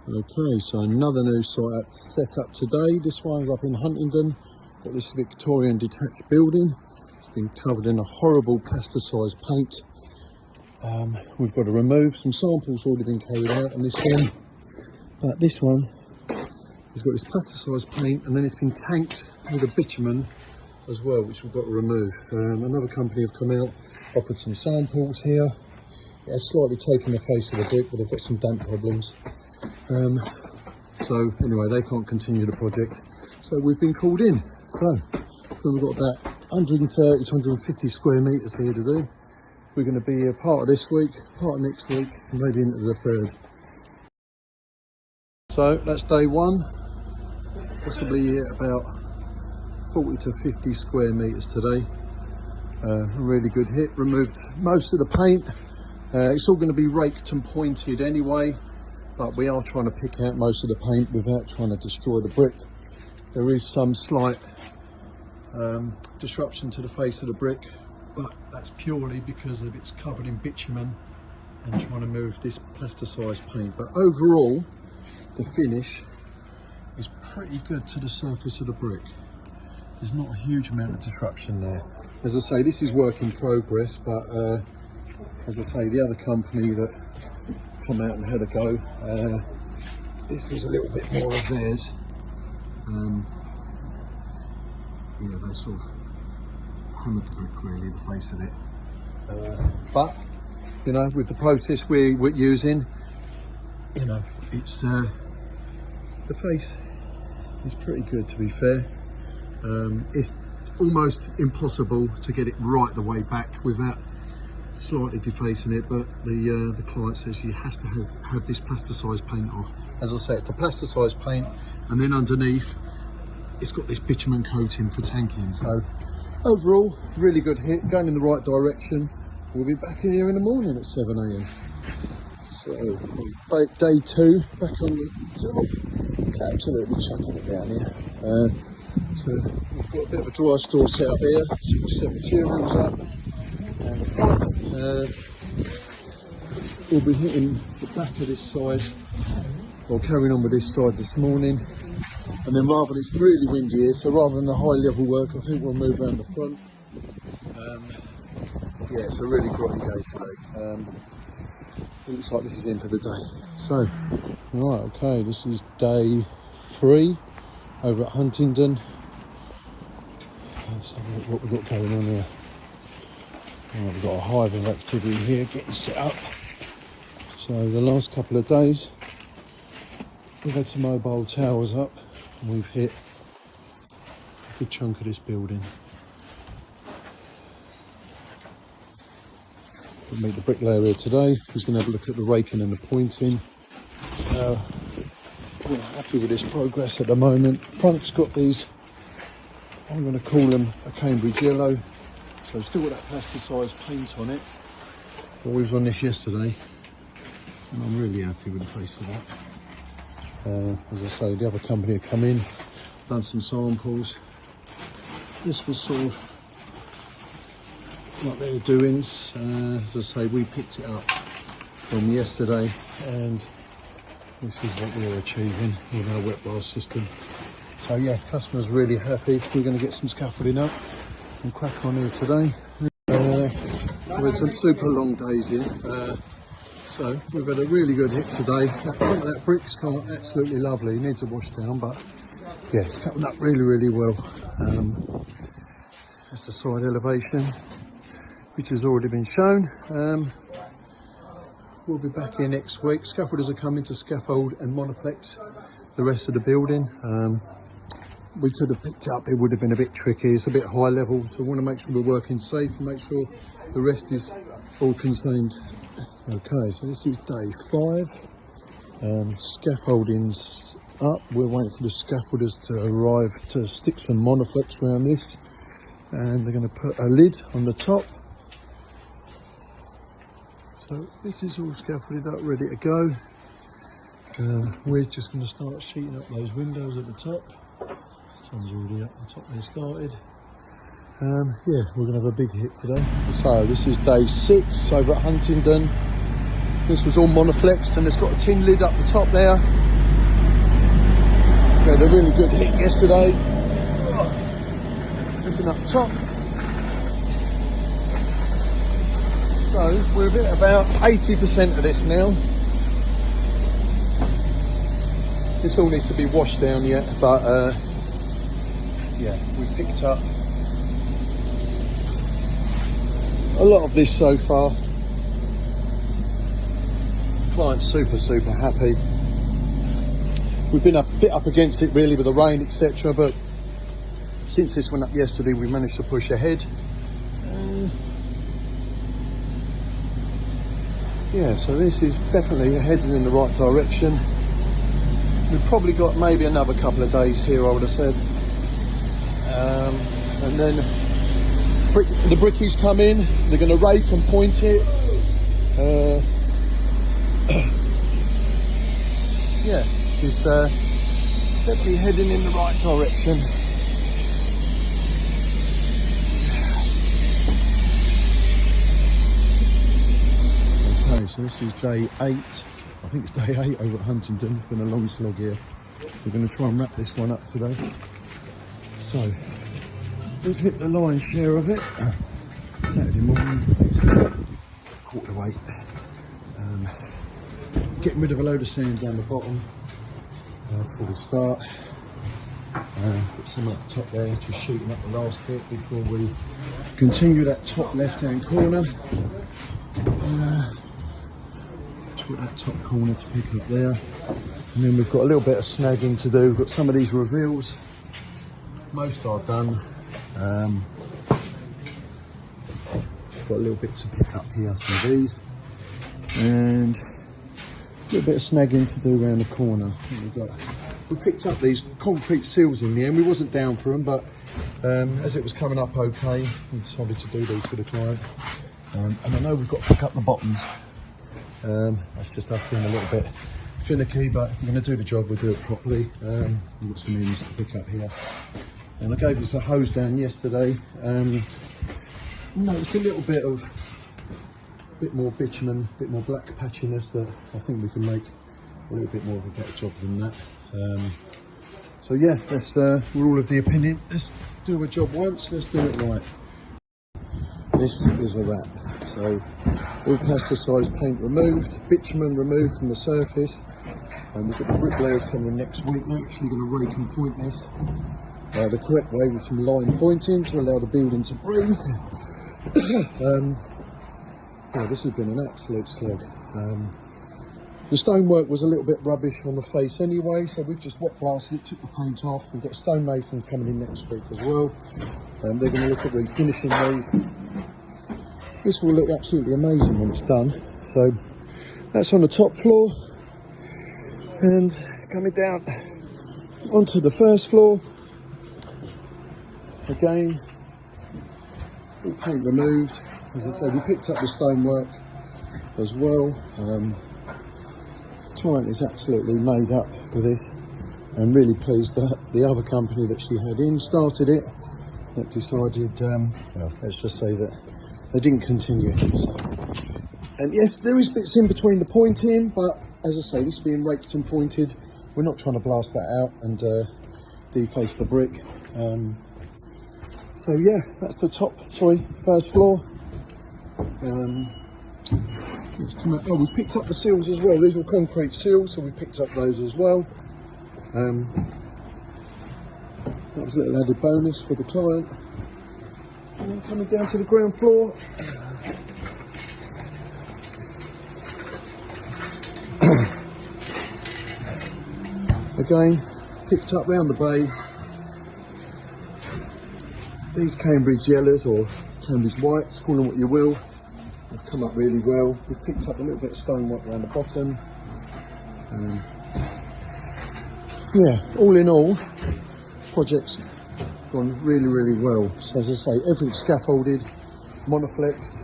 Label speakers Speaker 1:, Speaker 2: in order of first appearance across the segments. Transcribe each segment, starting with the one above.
Speaker 1: Okay, so another new site set up today. This one's up in Huntingdon. Got this Victorian detached building. It's been covered in a horrible plasticised paint. We've got to remove some samples already been carried out on this one, but this one has got this plasticised paint and then it's been tanked with a bitumen as well, which we've got to remove. Another company have come out, offered some samples here. It has slightly taken the face of the brick, but they've got some damp problems. So anyway, they can't continue the project. So we've been called in. So we've got about 130 to 150 square metres here to do. We're going to be here part of this week, part of next week, and maybe into the third. So that's day one. Possibly about 40 to 50 square metres today. A really good hit. Removed most of the paint. It's all going to be raked and pointed anyway, but we are trying to pick out most of the paint without trying to destroy the brick. There is some slight disruption to the face of the brick, but that's purely because of it's covered in bitumen and trying to move this plasticised paint. But overall, the finish is pretty good to the surface of the brick. There's not a huge amount of disruption there. As I say, this is work in progress, but as I say, the other company that come out and had a go, this was a little bit more of theirs. Yeah, they sort of hammered the brick really, the face of it. But you know, with the process we're using, you know, it's the face is pretty good, to be fair. It's almost impossible to get it right the way back without slightly defacing it, but the client says you have to have this plasticised paint off. As I say, it's the plasticised paint, and then underneath it's got this bitumen coating for tanking. So overall, really good hit, going in the right direction. We'll be back in here in the morning at 7 AM. So day two, back on the job. It's absolutely chucking it down here. So we've got a bit of a dry store set up here, so we set materials up. We'll be hitting the back of this side, or carrying on with this side this morning, and then rather than it's really windy here, so rather than the high level work, I think we'll move around the front. Yeah, it's a really grotty day today. It looks like this is the end for the day. So, right, okay, this is day 3 over at Huntingdon. Let's have a look what we've got going on here. Right, we've got a hive of activity here getting set up. So the last couple of days we've had some mobile towers up and we've hit a good chunk of this building. We'll meet the bricklayer here today. He's going to have a look at the raking and the pointing. We're happy with this progress at the moment. Front's got these, I'm going to call them a Cambridge yellow. So I've still got that plasticised paint on it. I was on this yesterday and I'm really happy with the face of that. As I say, the other company had come in, done some samples. This was sort of what their doings. As I say, we picked it up from yesterday and this is what we're achieving with our wet bar system. So yeah, customers really happy. We're going to get some scaffolding up and crack on here today. We've had some super long days here, so we've had a really good hit today. That brick's come absolutely lovely. It needs a wash down, but yeah, it's coming up really well. That's the side elevation, which has already been shown. We'll be back here next week. Scaffolders are coming to scaffold and monoflex the rest of the building. We could have picked up, it would have been a bit tricky, it's a bit high level, so we want to make sure we're working safe and make sure the rest is all contained. Okay, so this is day 5. Scaffolding's up, we're waiting for the scaffolders to arrive to stick some monoflex around this, and they're going to put a lid on the top. So this is all scaffolded up, ready to go. We're just going to start sheeting up those windows at the top. Sun's already up the top there started. Yeah, we're going to have a big hit today. So this is day 6 over at Huntingdon. This was all monoflexed and it's got a tin lid up the top there. We had a really good hit yesterday. Looking up top. So we're about 80% of this now. This all needs to be washed down yet, but yeah, we picked up a lot of this so far. Client's super happy. We've been a bit up against it really with the rain, etc., but since this went up yesterday, we managed to push ahead. Yeah, so this is definitely heading in the right direction. We've probably got maybe another couple of days here, I would have said. And then the brickies come in, they're going to rake and point it. Yeah, it's definitely heading in the right direction. Okay, so this is day 8. I think it's day 8 over at Huntingdon. It's been a long slog here. We're going to try and wrap this one up today. So, we've hit the lion's share of it. Saturday morning, it's 8:15. Getting rid of a load of sand down the bottom before we start. Put some up the top there, just shooting up the last bit before we continue that top left-hand corner. Put that top corner to pick up there, and then we've got a little bit of snagging to do. We've got some of these reveals, most are done. Got a little bit to pick up here, some of these, and a little bit of snagging to do around the corner. We picked up these concrete seals in the end. We wasn't down for them, but as it was coming up okay, we decided to do these for the client. And I know we've got to pick up the bottoms. That's just us being a little bit finicky, but if we're going to do the job, we'll do it properly. We've got some ends to pick up here. And I gave this a hose down yesterday. Noticed a little bit more bitumen, a bit more black patchiness that I think we can make a little bit more of a better job than that. So yeah, we're all of the opinion, let's do a job once, let's do it right. This is a wrap. So all plasticised paint removed, bitumen removed from the surface, and we've got the bricklayers coming next week. They're actually going to rake and point this the correct way with some line pointing to allow the building to breathe. Yeah, this has been an absolute slog. The stonework was a little bit rubbish on the face anyway, so we've just wet blasted it, took the paint off. We've got stonemasons coming in next week as well. They're going to look at refinishing these. This will look absolutely amazing when it's done. So that's on the top floor, and coming down onto the first floor. Again, all paint removed. As I said, we picked up the stonework as well. Client is absolutely made up with this. I'm really pleased that the other company that she had in started it, that decided, well, let's just say that they didn't continue. So. And yes, there is bits in between the pointing, but as I say, this being raked and pointed, we're not trying to blast that out and deface the brick. So yeah, that's the first floor. Oh, we've picked up the seals as well. These were concrete seals, so we picked up those as well. That was a little added bonus for the client. And then coming down to the ground floor. Again, picked up round the bay. These Cambridge yellows or Cambridge whites, call them what you will, have come up really well. We've picked up a little bit of stonework around the bottom. Yeah, all in all, project's gone really, really well. So as I say, everything's scaffolded, monoflexed.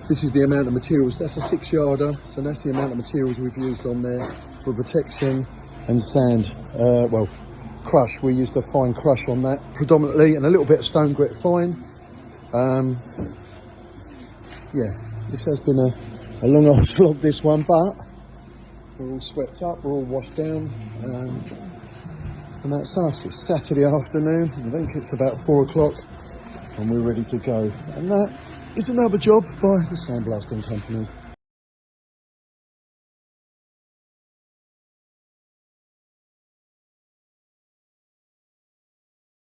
Speaker 1: This is the amount of materials, that's a 6-yarder, so that's the amount of materials we've used on there for protection and sand. Well, crush, we used a fine crush on that predominantly, and a little bit of stone grit fine. Yeah, this has been a long old slog, this one, but We're all swept up, we're all washed down, and that's us. It's Saturday afternoon, I think it's about 4 o'clock, and we're ready to go. And that is another job by the Sandblasting company.